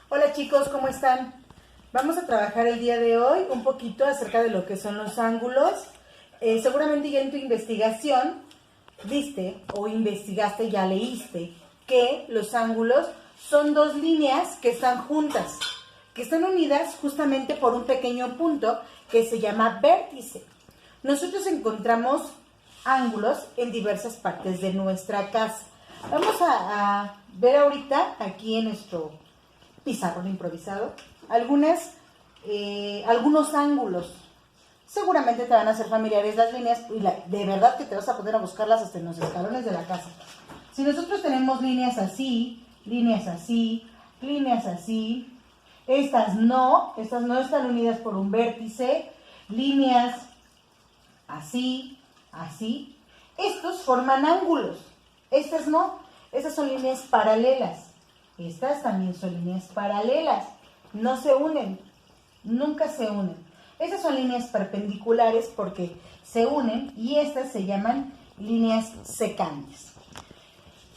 Hola chicos, ¿cómo están? Vamos a trabajar el día de hoy un poquito acerca de lo que son los ángulos. Seguramente ya en tu investigación viste o investigaste, ya leíste que los ángulos son dos líneas que están juntas, que están unidas justamente por un pequeño punto que se llama vértice. Nosotros encontramos ángulos en diversas partes de nuestra casa. Vamos a ver ahorita aquí en nuestro pizarrón improvisado algunos ángulos. Seguramente te van a ser familiares las líneas y de verdad que te vas a poner a buscarlas hasta en los escalones de la casa. Si nosotros tenemos líneas así, líneas así, líneas así, estas no están unidas por un vértice, líneas así, así, estos forman ángulos, estas no, estas son líneas paralelas, estas también son líneas paralelas, no se unen, nunca se unen. Estas son líneas perpendiculares porque se unen y estas se llaman líneas secantes.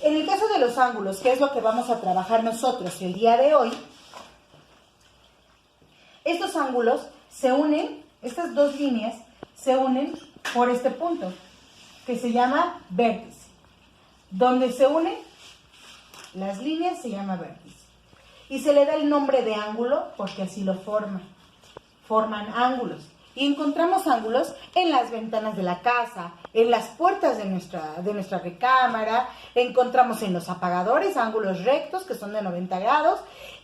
En el caso de los ángulos, que es lo que vamos a trabajar nosotros el día de hoy, estos ángulos se unen, estas dos líneas se unen por este punto que se llama vértice. Donde se unen las líneas se llama vértice. Y se le da el nombre de ángulo porque así lo forman ángulos. Y encontramos ángulos en las ventanas de la casa, en las puertas de nuestra recámara, encontramos en los apagadores ángulos rectos que son de 90 grados.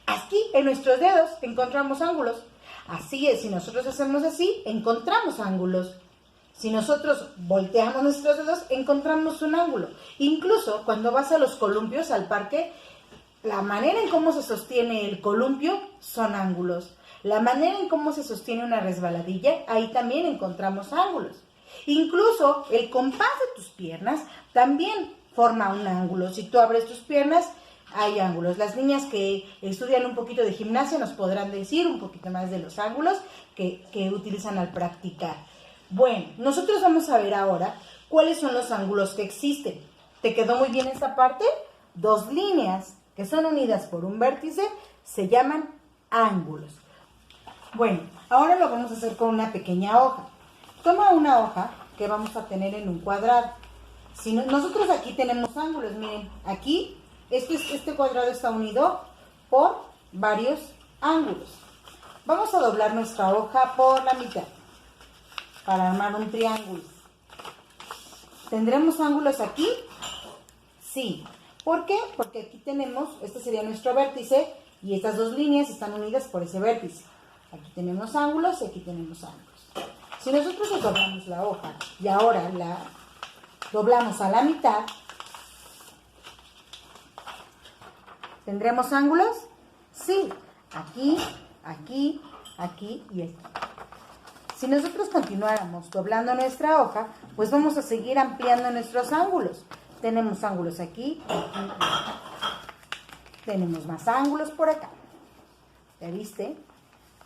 Aquí en nuestros dedos encontramos ángulos. Así es, si nosotros hacemos así, encontramos ángulos. Si nosotros volteamos nuestros dedos, encontramos un ángulo. Incluso cuando vas a los columpios, al parque, la manera en cómo se sostiene el columpio son ángulos. La manera en cómo se sostiene una resbaladilla, ahí también encontramos ángulos. Incluso el compás de tus piernas también forma un ángulo. Si tú abres tus piernas, hay ángulos. Las niñas que estudian un poquito de gimnasia nos podrán decir un poquito más de los ángulos que utilizan al practicar. Bueno, nosotros vamos a ver ahora cuáles son los ángulos que existen. ¿Te quedó muy bien esta parte? Dos líneas que son unidas por un vértice se llaman ángulos. Bueno, ahora lo vamos a hacer con una pequeña hoja. Toma una hoja que vamos a tener en un cuadrado. Si nosotros aquí tenemos ángulos, miren, aquí este cuadrado está unido por varios ángulos. Vamos a doblar nuestra hoja por la mitad para armar un triángulo. ¿Tendremos ángulos aquí? Sí. ¿Por qué? Porque aquí tenemos, este sería nuestro vértice y estas dos líneas están unidas por ese vértice. Aquí tenemos ángulos y aquí tenemos ángulos. Si nosotros doblamos la hoja y ahora la doblamos a la mitad, ¿tendremos ángulos? Sí. Aquí, aquí, aquí y aquí. Si nosotros continuáramos doblando nuestra hoja, pues vamos a seguir ampliando nuestros ángulos. Tenemos ángulos aquí, aquí, tenemos más ángulos por acá. ¿Ya viste?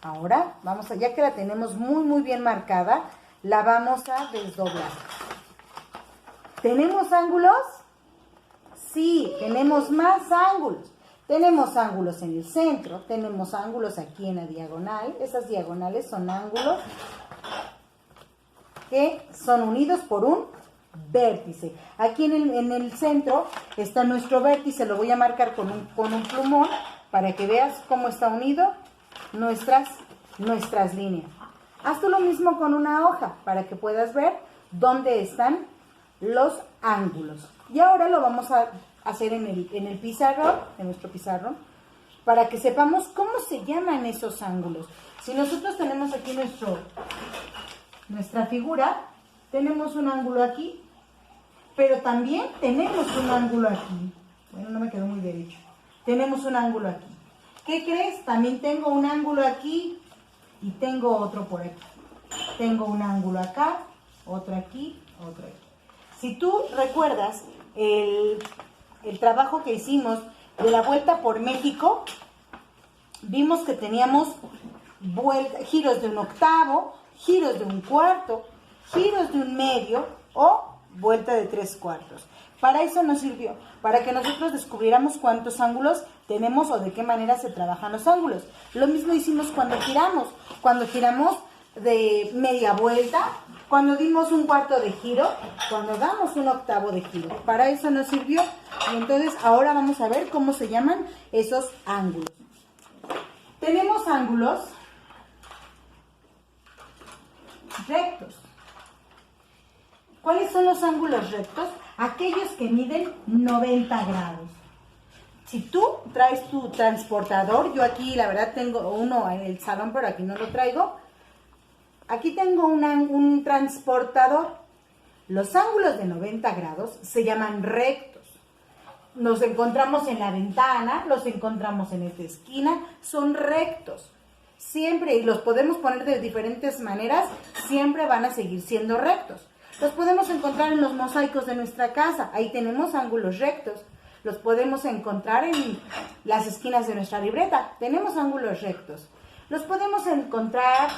Ahora, ya que la tenemos muy bien marcada, la vamos a desdoblar. ¿Tenemos ángulos? Sí, tenemos más ángulos. Tenemos ángulos en el centro, tenemos ángulos aquí en la diagonal. Esas diagonales son ángulos que son unidos por un vértice. Aquí en el centro está nuestro vértice, lo voy a marcar con un plumón para que veas cómo está unido nuestras líneas. Haz tú lo mismo con una hoja para que puedas ver dónde están los ángulos. Y ahora lo vamos a hacer en el pizarrón, en nuestro pizarrón, para que sepamos cómo se llaman esos ángulos. Si nosotros tenemos aquí nuestra figura, tenemos un ángulo aquí, pero también tenemos un ángulo aquí. Bueno, no me quedó muy derecho. Tenemos un ángulo aquí. ¿Qué crees? También tengo un ángulo aquí y tengo otro por aquí. Tengo un ángulo acá, otro aquí, otro aquí. Si tú recuerdas el trabajo que hicimos de la vuelta por México, vimos que teníamos giros de un octavo, giros de un cuarto, giros de un medio o vuelta de 3/4. Para eso nos sirvió, para que nosotros descubriéramos cuántos ángulos tenemos o de qué manera se trabajan los ángulos. Lo mismo hicimos cuando giramos de media vuelta, cuando dimos un cuarto de giro, cuando damos un octavo de giro. Para eso nos sirvió. Y entonces ahora vamos a ver cómo se llaman esos ángulos. Tenemos ángulos rectos. ¿Cuáles son los ángulos rectos? Aquellos que miden 90 grados. Si tú traes tu transportador, yo aquí la verdad tengo uno en el salón, pero aquí no lo traigo. Aquí tengo un transportador. Los ángulos de 90 grados se llaman rectos. Nos encontramos en la ventana, los encontramos en esta esquina, son rectos. Siempre, y los podemos poner de diferentes maneras, siempre van a seguir siendo rectos. Los podemos encontrar en los mosaicos de nuestra casa, ahí tenemos ángulos rectos. Los podemos encontrar en las esquinas de nuestra libreta, tenemos ángulos rectos. Los podemos encontrar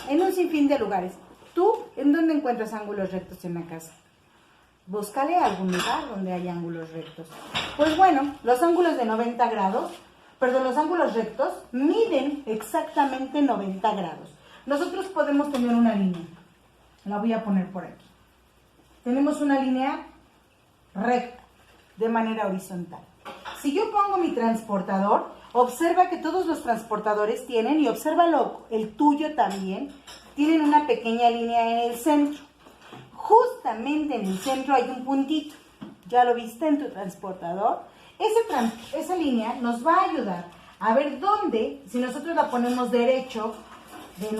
en un sinfín de lugares. ¿Tú en dónde encuentras ángulos rectos en la casa? Búscale algún lugar donde haya ángulos rectos. Pues bueno, los ángulos de 90 grados, los ángulos rectos miden exactamente 90 grados. Nosotros podemos tener una línea. La voy a poner por aquí. Tenemos una línea recta, de manera horizontal. Si yo pongo mi transportador, observa que todos los transportadores tienen, y obsérvalo el tuyo también, tienen una pequeña línea en el centro. Justamente en el centro hay un puntito. ¿Ya lo viste en tu transportador? Esa línea nos va a ayudar a ver dónde, si nosotros la ponemos derecho de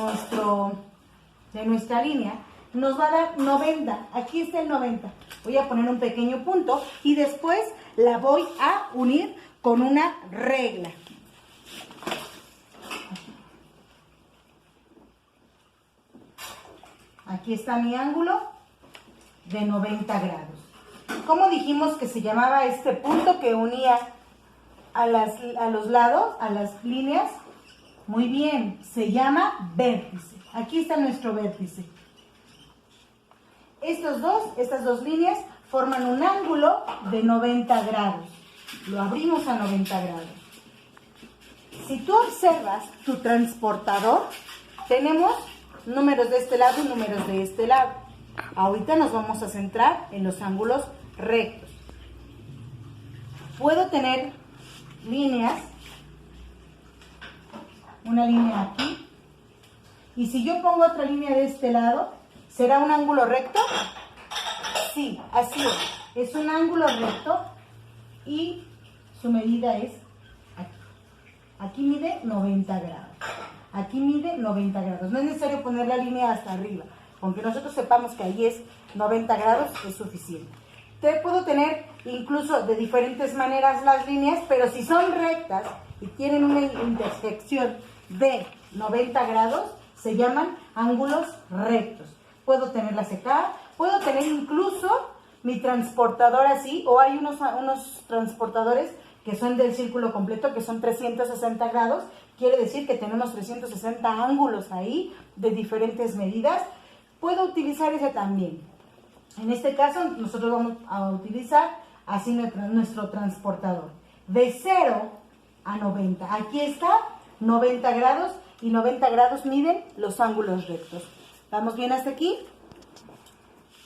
nuestra línea, nos va a dar 90. Aquí está el 90. Voy a poner un pequeño punto y después la voy a unir con una regla. Aquí está mi ángulo de 90 grados. ¿Cómo dijimos que se llamaba este punto que unía a los lados, a las líneas? Muy bien, se llama vértice. Aquí está nuestro vértice. Estas dos líneas forman un ángulo de 90 grados. Lo abrimos a 90 grados. Si tú observas tu transportador, tenemos números de este lado y números de este lado. Ahorita nos vamos a centrar en los ángulos rectos. Puedo tener líneas, una línea aquí, y si yo pongo otra línea de este lado, ¿será un ángulo recto? Sí, así es. Es un ángulo recto y su medida es aquí. Aquí mide 90 grados. Aquí mide 90 grados. No es necesario poner la línea hasta arriba. Aunque nosotros sepamos que ahí es 90 grados, es suficiente. Te puedo tener incluso de diferentes maneras las líneas, pero si son rectas y tienen una intersección de 90 grados, se llaman ángulos rectos. Puedo tenerlas acá, puedo tener incluso mi transportador así, o hay unos transportadores que son del círculo completo, que son 360 grados, quiere decir que tenemos 360 ángulos ahí de diferentes medidas. Puedo utilizar ese también. En este caso, nosotros vamos a utilizar así nuestro transportador. De 0 a 90. Aquí está 90 grados y 90 grados miden los ángulos rectos. ¿Vamos bien hasta aquí?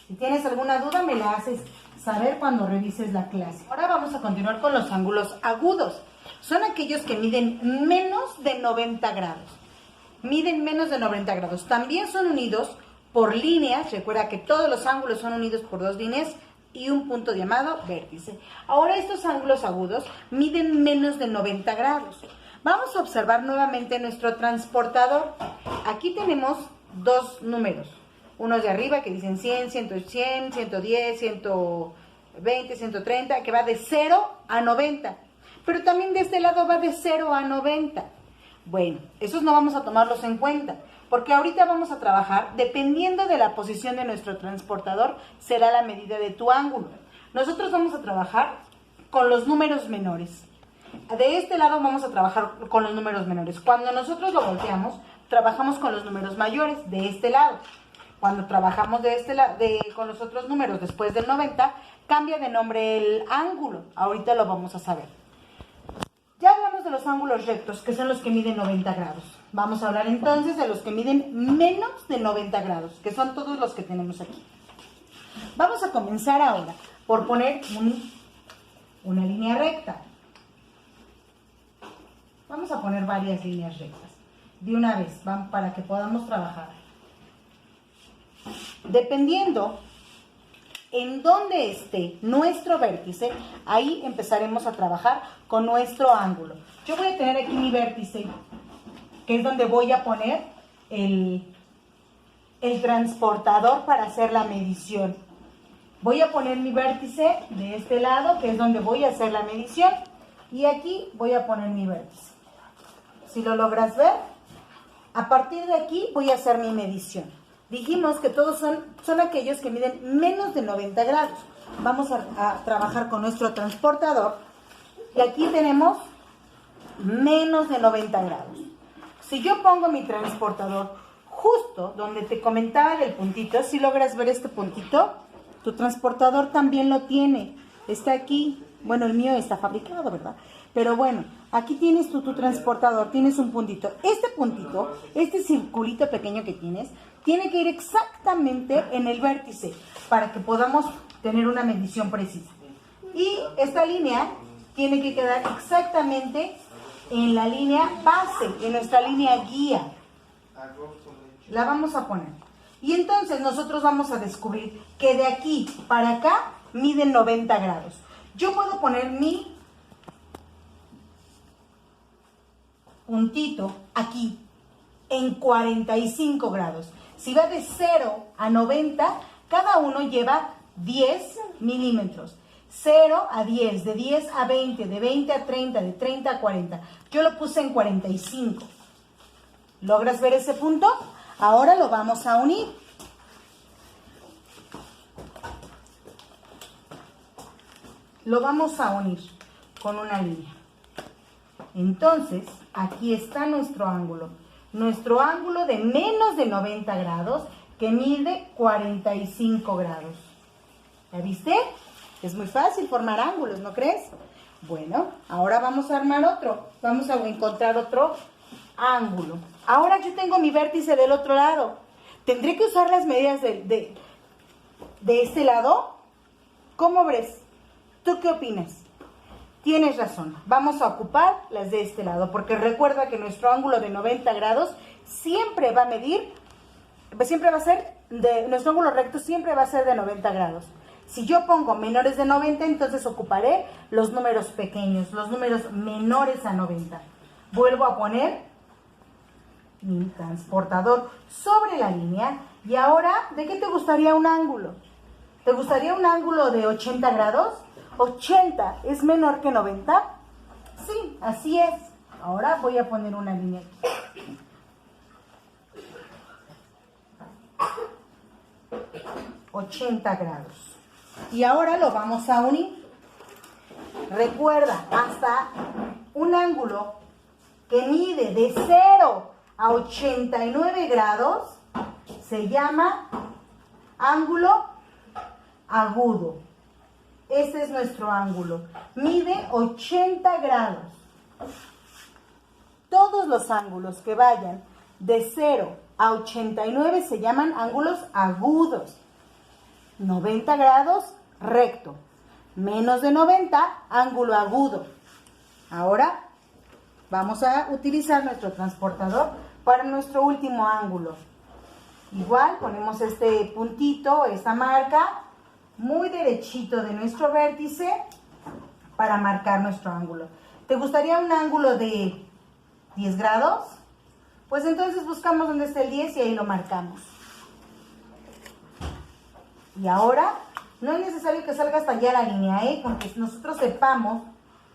Si tienes alguna duda, me la haces saber cuando revises la clase. Ahora vamos a continuar con los ángulos agudos. Son aquellos que miden menos de 90 grados. Miden menos de 90 grados. También son unidos por líneas. Recuerda que todos los ángulos son unidos por dos líneas y un punto llamado vértice. Ahora estos ángulos agudos miden menos de 90 grados. Vamos a observar nuevamente nuestro transportador. Aquí tenemos dos números. Unos de arriba que dicen 100, 100, 110, 120, 130, que va de 0 a 90. Pero también de este lado va de 0 a 90. Bueno, esos no vamos a tomarlos en cuenta, porque ahorita vamos a trabajar, dependiendo de la posición de nuestro transportador, será la medida de tu ángulo. Nosotros vamos a trabajar con los números menores. De este lado vamos a trabajar con los números menores. Cuando nosotros lo volteamos, trabajamos con los números mayores de este lado. Cuando trabajamos de este lado, con los otros números después del 90, cambia de nombre el ángulo. Ahorita lo vamos a saber. Ya hablamos de los ángulos rectos, que son los que miden 90 grados. Vamos a hablar entonces de los que miden menos de 90 grados, que son todos los que tenemos aquí. Vamos a comenzar ahora por poner una línea recta. Vamos a poner varias líneas rectas. De una vez, para que podamos trabajar. Dependiendo en dónde esté nuestro vértice, ahí empezaremos a trabajar con nuestro ángulo. Yo voy a tener aquí mi vértice, que es donde voy a poner el transportador para hacer la medición. Voy a poner mi vértice de este lado, que es donde voy a hacer la medición, y aquí voy a poner mi vértice. Si lo logras ver, a partir de aquí voy a hacer mi medición. Dijimos que todos son aquellos que miden menos de 90 grados. Vamos a trabajar con nuestro transportador. Y aquí tenemos menos de 90 grados. Si yo pongo mi transportador justo donde te comentaba del puntito, si logras ver este puntito, tu transportador también lo tiene. Está aquí. Bueno, el mío está fabricado, ¿verdad? Pero bueno, aquí tienes tu transportador, tienes un puntito. Este puntito, este circulito pequeño que tienes, tiene que ir exactamente en el vértice para que podamos tener una medición precisa. Y esta línea tiene que quedar exactamente en la línea base, en nuestra línea guía. La vamos a poner. Y entonces nosotros vamos a descubrir que de aquí para acá miden 90 grados. Yo puedo poner mi puntito aquí en 45 grados. Si va de 0 a 90, cada uno lleva 10 milímetros. 0 a 10, de 10 a 20, de 20 a 30, de 30 a 40. Yo lo puse en 45. ¿Logras ver ese punto? Ahora lo vamos a unir. Lo vamos a unir con una línea. Entonces, aquí está nuestro ángulo. Nuestro ángulo de menos de 90 grados que mide 45 grados. ¿Ya viste? Es muy fácil formar ángulos, ¿no crees? Bueno, ahora vamos a armar otro. Vamos a encontrar otro ángulo. Ahora yo tengo mi vértice del otro lado. ¿Tendré que usar las medidas de este lado? ¿Cómo ves? ¿Tú qué opinas? Tienes razón, vamos a ocupar las de este lado, porque recuerda que nuestro ángulo de 90 grados siempre va a medir, siempre va a ser, nuestro ángulo recto siempre va a ser de 90 grados. Si yo pongo menores de 90, entonces ocuparé los números pequeños, los números menores a 90. Vuelvo a poner mi transportador sobre la línea, y ahora, ¿de qué te gustaría un ángulo? ¿Te gustaría un ángulo de 80 grados? 80 es menor que 90. Sí, así es. Ahora voy a poner una línea aquí. ...80 grados. Y ahora lo vamos a unir. Recuerda, hasta un ángulo que mide de 0 a 89 grados se llama ángulo agudo. Este es nuestro ángulo. Mide 80 grados. Todos los ángulos que vayan de 0 a 89 se llaman ángulos agudos. 90 grados, recto. Menos de 90, ángulo agudo. Ahora vamos a utilizar nuestro transportador para nuestro último ángulo. Igual ponemos este puntito, esta marca, muy derechito de nuestro vértice para marcar nuestro ángulo. ¿Te gustaría un ángulo de 10 grados? Pues entonces buscamos donde está el 10 y ahí lo marcamos. Y ahora no es necesario que salga hasta allá la línea, porque nosotros sepamos,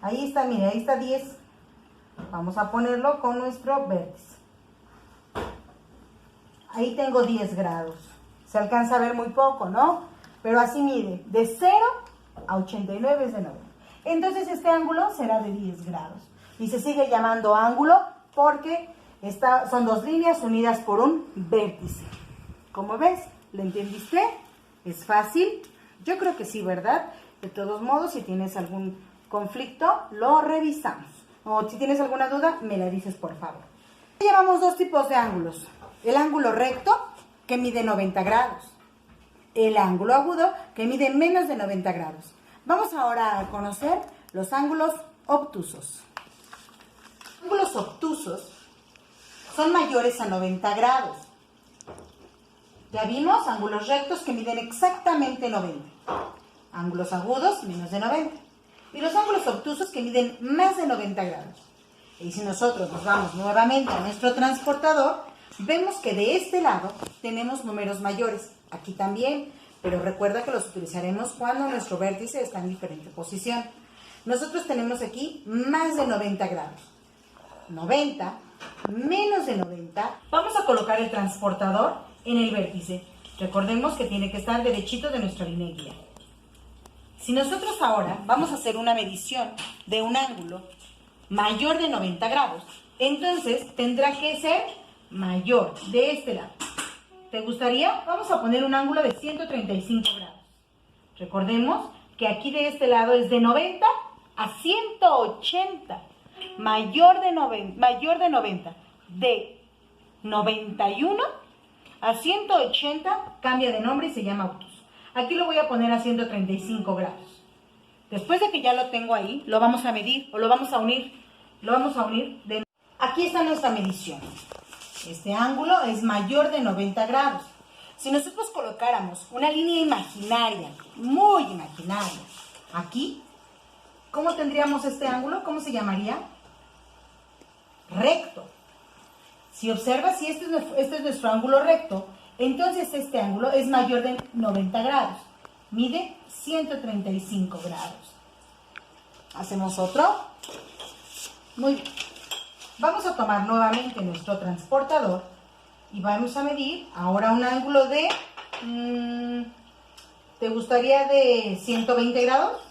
ahí está, mire, ahí está 10. Vamos a ponerlo con nuestro vértice. Ahí tengo 10 grados. Se alcanza a ver muy poco, ¿no? Pero así mide, de 0 a 89 es de 90. Entonces este ángulo será de 10 grados. Y se sigue llamando ángulo porque son dos líneas unidas por un vértice. ¿Cómo ves? ¿Lo entendiste? ¿Es fácil? Yo creo que sí, ¿verdad? De todos modos, si tienes algún conflicto, lo revisamos. O si tienes alguna duda, me la dices por favor. Llevamos dos tipos de ángulos. El ángulo recto, que mide 90 grados. El ángulo agudo, que mide menos de 90 grados. Vamos ahora a conocer los ángulos obtusos. Los ángulos obtusos son mayores a 90 grados. Ya vimos ángulos rectos que miden exactamente 90. Ángulos agudos, menos de 90. Y los ángulos obtusos que miden más de 90 grados. Y si nosotros nos vamos nuevamente a nuestro transportador, vemos que de este lado tenemos números mayores. Aquí también, pero recuerda que los utilizaremos cuando nuestro vértice está en diferente posición. Nosotros tenemos aquí más de 90 grados. 90, menos de 90. Vamos a colocar el transportador en el vértice. Recordemos que tiene que estar derechito de nuestra línea guía. Si nosotros ahora vamos a hacer una medición de un ángulo mayor de 90 grados, entonces tendrá que ser mayor de este lado. ¿Te gustaría? Vamos a poner un ángulo de 135 grados. Recordemos que aquí de este lado es de 90 a 180. Mayor de 90. De 91 a 180 cambia de nombre y se llama obtuso. Aquí lo voy a poner a 135 grados. Después de que ya lo tengo ahí, lo vamos a medir o lo vamos a unir. Aquí está nuestra medición. Este ángulo es mayor de 90 grados. Si nosotros colocáramos una línea imaginaria, muy imaginaria, aquí, ¿cómo tendríamos este ángulo? ¿Cómo se llamaría? Recto. Si observas, si este es nuestro ángulo recto, entonces este ángulo es mayor de 90 grados. Mide 135 grados. Hacemos otro. Muy bien. Vamos a tomar nuevamente nuestro transportador y vamos a medir ahora un ángulo de... ¿te gustaría de 120 grados?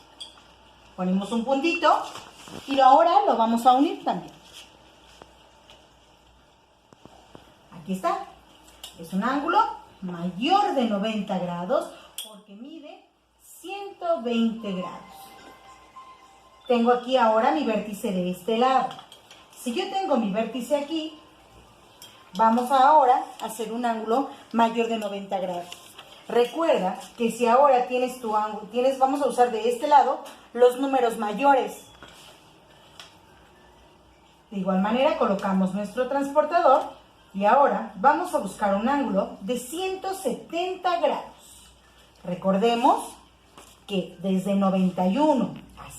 Ponemos un puntito y ahora lo vamos a unir también. Aquí está. Es un ángulo mayor de 90 grados porque mide 120 grados. Tengo aquí ahora mi vértice de este lado. Si yo tengo mi vértice aquí, vamos ahora a hacer un ángulo mayor de 90 grados. Recuerda que si ahora tienes tu ángulo, vamos a usar de este lado los números mayores. De igual manera colocamos nuestro transportador y ahora vamos a buscar un ángulo de 170 grados. Recordemos que desde 91 a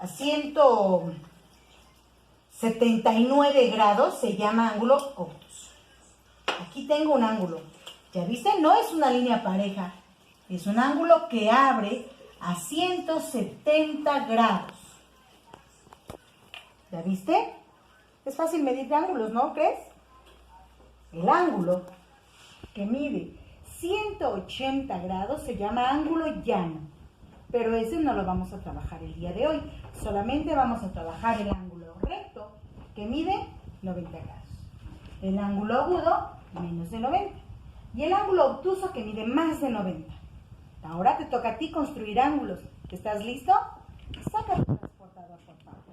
179 grados se llama ángulo obtuso. Aquí tengo un ángulo. ¿Ya viste? No es una línea pareja. Es un ángulo que abre a 170 grados. ¿Ya viste? Es fácil medir ángulos, ¿no crees? El ángulo que mide 180 grados se llama ángulo llano. Pero ese no lo vamos a trabajar el día de hoy. Solamente vamos a trabajar el ángulo recto que mide 90 grados. El ángulo agudo, menos de 90. Y el ángulo obtuso que mide más de 90. Ahora te toca a ti construir ángulos. ¿Estás listo? Saca tu transportador, por favor.